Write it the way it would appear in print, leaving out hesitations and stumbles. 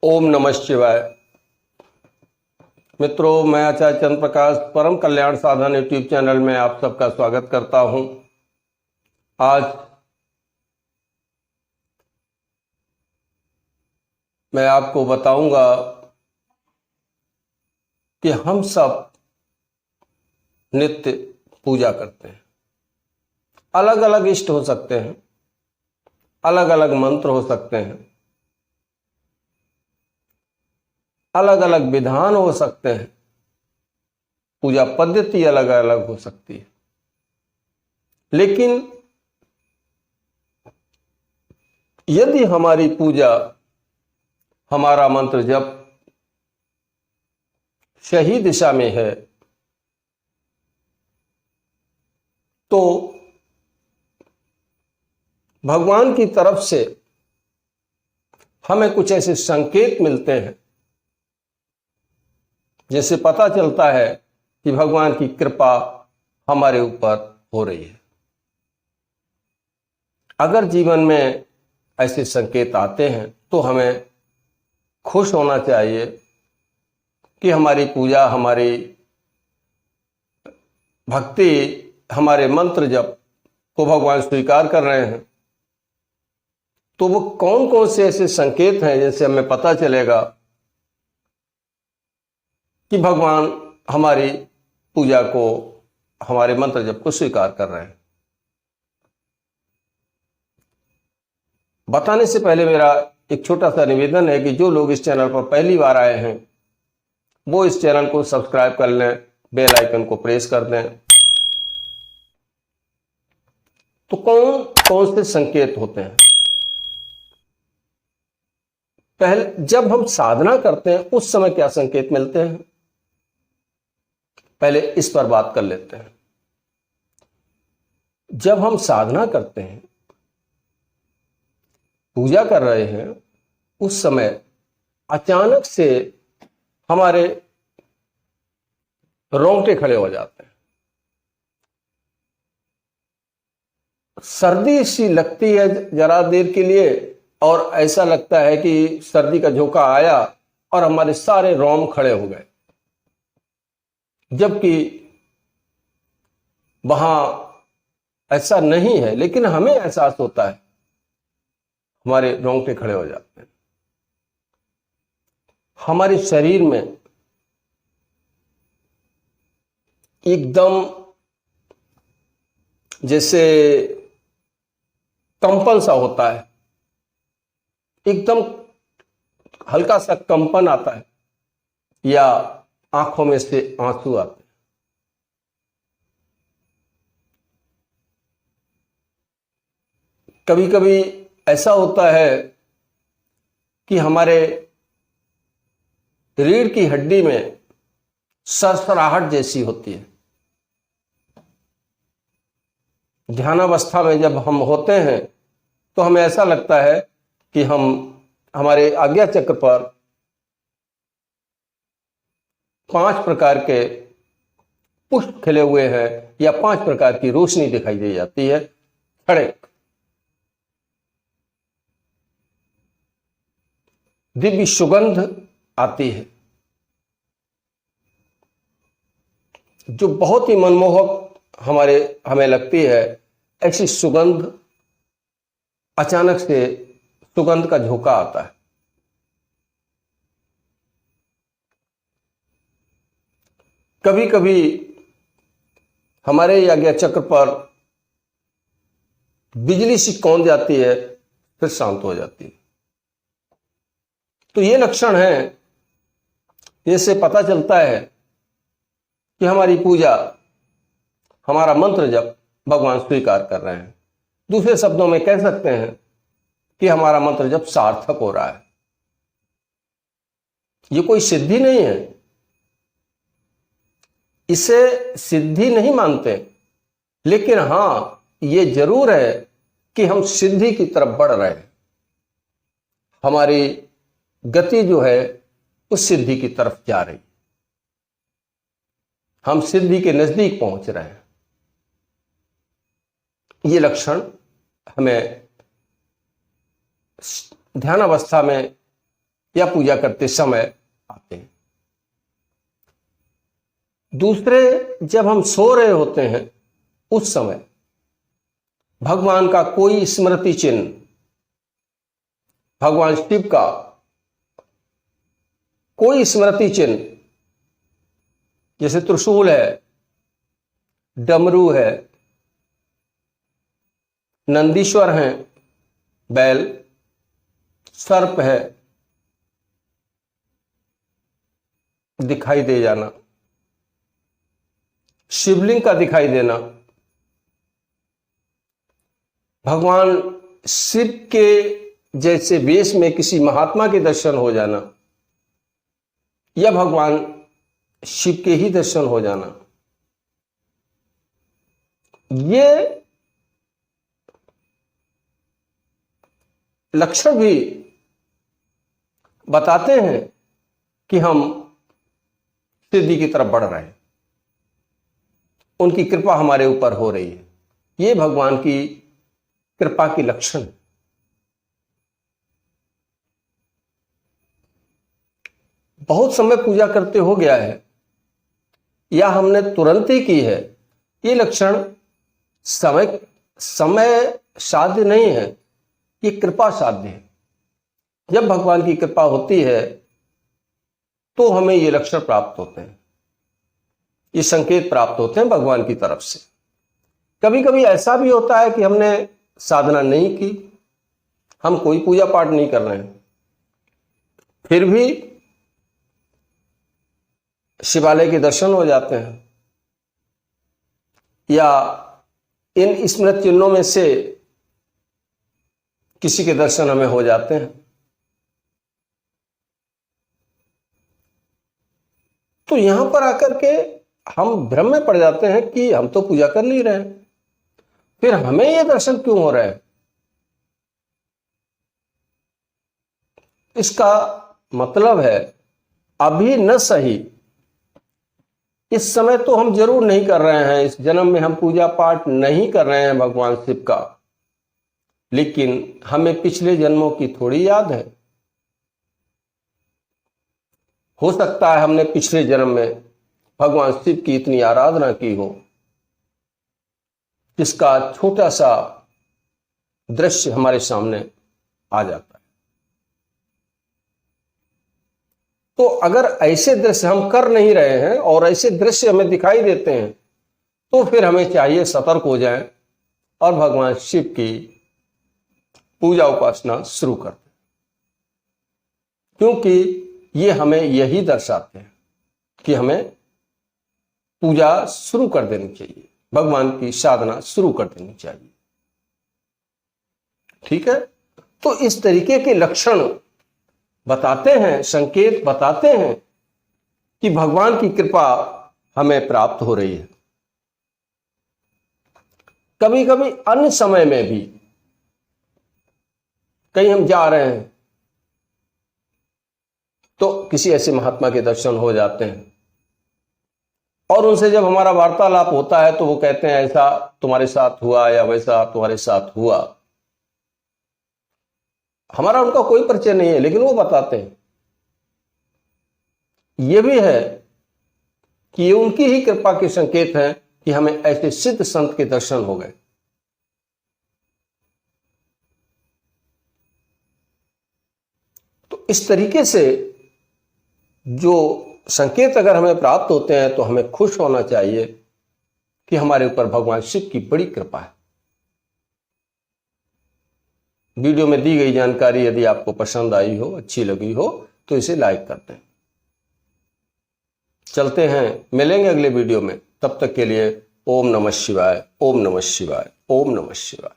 ओम नमः शिवाय। मित्रों, मैं आचार्य चंद्र प्रकाश परम कल्याण साधन यूट्यूब चैनल में आप सबका स्वागत करता हूं। आज मैं आपको बताऊंगा कि हम सब नित्य पूजा करते हैं। अलग अलग इष्ट हो सकते हैं, अलग अलग मंत्र हो सकते हैं, अलग अलग विधान हो सकते हैं, पूजा पद्धति अलग अलग हो सकती है। लेकिन यदि हमारी पूजा, हमारा मंत्र जप सही दिशा में है तो भगवान की तरफ से हमें कुछ ऐसे संकेत मिलते हैं जिससे पता चलता है कि भगवान की कृपा हमारे ऊपर हो रही है। अगर जीवन में ऐसे संकेत आते हैं तो हमें खुश होना चाहिए कि हमारी पूजा, हमारी भक्ति, हमारे मंत्र जप को भगवान स्वीकार कर रहे हैं। तो वो कौन कौन से ऐसे संकेत हैं जिनसे हमें पता चलेगा कि भगवान हमारी पूजा को, हमारे मंत्र जप को स्वीकार कर रहे हैं। बताने से पहले मेरा एक छोटा सा निवेदन है कि जो लोग इस चैनल पर पहली बार आए हैं वो इस चैनल को सब्सक्राइब कर लें, बेल आइकन को प्रेस कर दें। तो कौन कौन से संकेत होते हैं? पहले जब हम साधना करते हैं उस समय क्या संकेत मिलते हैं, पहले इस पर बात कर लेते हैं। जब हम साधना करते हैं, पूजा कर रहे हैं, उस समय अचानक से हमारे रोंगटे खड़े हो जाते हैं। सर्दी सी लगती है जरा देर के लिए और ऐसा लगता है कि सर्दी का झोंका आया और हमारे सारे रोम खड़े हो गए, जबकि वहां ऐसा नहीं है, लेकिन हमें एहसास होता है, हमारे रोंगटे खड़े हो जाते हैं। हमारे शरीर में एकदम जैसे कंपन सा होता है, एकदम हल्का सा कंपन आता है या आंखों में से आंसू आते हैं। कभी कभी ऐसा होता है कि हमारे रीढ़ की हड्डी में सरसराहट जैसी होती है। ध्यानावस्था में जब हम होते हैं तो हमें ऐसा लगता है कि हमारे आज्ञा चक्र पर 5 प्रकार के पुष्प खिले हुए हैं या 5 प्रकार की रोशनी दिखाई दे जाती है। खड़े दिव्य सुगंध आती है जो बहुत ही मनमोहक हमें लगती है। ऐसी सुगंध, अचानक से सुगंध का झोंका आता है। कभी कभी हमारे आज्ञा चक्र पर बिजली सी कौंध जाती है, फिर शांत हो जाती है। तो ये लक्षण है, इससे पता चलता है कि हमारी पूजा, हमारा मंत्र जप भगवान स्वीकार कर रहे हैं। दूसरे शब्दों में कह सकते हैं कि हमारा मंत्र जप सार्थक हो रहा है। ये कोई सिद्धि नहीं है, इसे सिद्धि नहीं मानते, लेकिन हां, ये जरूर है कि हम सिद्धि की तरफ बढ़ रहे हैं। हमारी गति जो है उस सिद्धि की तरफ जा रही, हम सिद्धि के नजदीक पहुंच रहे हैं। ये लक्षण हमें ध्यान अवस्था में या पूजा करते समय आते हैं। दूसरे, जब हम सो रहे होते हैं उस समय भगवान का कोई स्मृति चिन्ह, भगवान शिव का कोई स्मृति चिन्ह, जैसे त्रिशूल है, डमरू है, नंदीश्वर हैं, बैल, सर्प है, दिखाई दे जाना, शिवलिंग का दिखाई देना, भगवान शिव के जैसे वेश में किसी महात्मा के दर्शन हो जाना, या भगवान शिव के ही दर्शन हो जाना, ये लक्षण भी बताते हैं कि हम सिद्धि की तरफ बढ़ रहे हैं, उनकी कृपा हमारे ऊपर हो रही है। ये भगवान की कृपा की लक्षण है। बहुत समय पूजा करते हो गया है या हमने तुरंत ही की है, ये लक्षण समय साध्य नहीं है, ये कृपा साध्य है। जब भगवान की कृपा होती है तो हमें ये लक्षण प्राप्त होते हैं, ये संकेत प्राप्त होते हैं भगवान की तरफ से। कभी कभी ऐसा भी होता है कि हमने साधना नहीं की, हम कोई पूजा पाठ नहीं कर रहे हैं, फिर भी शिवालय के दर्शन हो जाते हैं, या इन स्मृति चिन्हों में से किसी के दर्शन हमें हो जाते हैं। तो यहां पर आकर के हम भ्रम में पड़ जाते हैं कि हम तो पूजा कर नहीं रहे, फिर हमें ये दर्शन क्यों हो रहे हैं। इसका मतलब है अभी न सही, इस समय तो हम जरूर नहीं कर रहे हैं, इस जन्म में हम पूजा पाठ नहीं कर रहे हैं भगवान शिव का, लेकिन हमें पिछले जन्मों की थोड़ी याद है। हो सकता है हमने पिछले जन्म में भगवान शिव की इतनी आराधना की हो, जिसका छोटा सा दृश्य हमारे सामने आ जाता है। तो अगर ऐसे दृश्य हम कर नहीं रहे हैं और ऐसे दृश्य हमें दिखाई देते हैं, तो फिर हमें चाहिए सतर्क हो जाएं और भगवान शिव की पूजा उपासना शुरू कर दें, क्योंकि ये हमें यही दर्शाते हैं कि हमें पूजा शुरू कर देनी चाहिए, भगवान की साधना शुरू कर देनी चाहिए। ठीक है, तो इस तरीके के लक्षण बताते हैं, संकेत बताते हैं कि भगवान की कृपा हमें प्राप्त हो रही है। कभी कभी अन्य समय में भी कहीं हम जा रहे हैं तो किसी ऐसे महात्मा के दर्शन हो जाते हैं, और उनसे जब हमारा वार्तालाप होता है तो वो कहते हैं ऐसा तुम्हारे साथ हुआ या वैसा तुम्हारे साथ हुआ। हमारा उनका कोई परिचय नहीं है, लेकिन वो बताते हैं। ये भी है कि ये उनकी ही कृपा के संकेत हैं कि हमें ऐसे सिद्ध संत के दर्शन हो गए। तो इस तरीके से जो संकेत अगर हमें प्राप्त होते हैं तो हमें खुश होना चाहिए कि हमारे ऊपर भगवान शिव की बड़ी कृपा है। वीडियो में दी गई जानकारी यदि आपको पसंद आई हो, अच्छी लगी हो, तो इसे लाइक कर दें। चलते हैं, मिलेंगे अगले वीडियो में। तब तक के लिए ओम नमः शिवाय, ओम नमः शिवाय, ओम नमः शिवाय।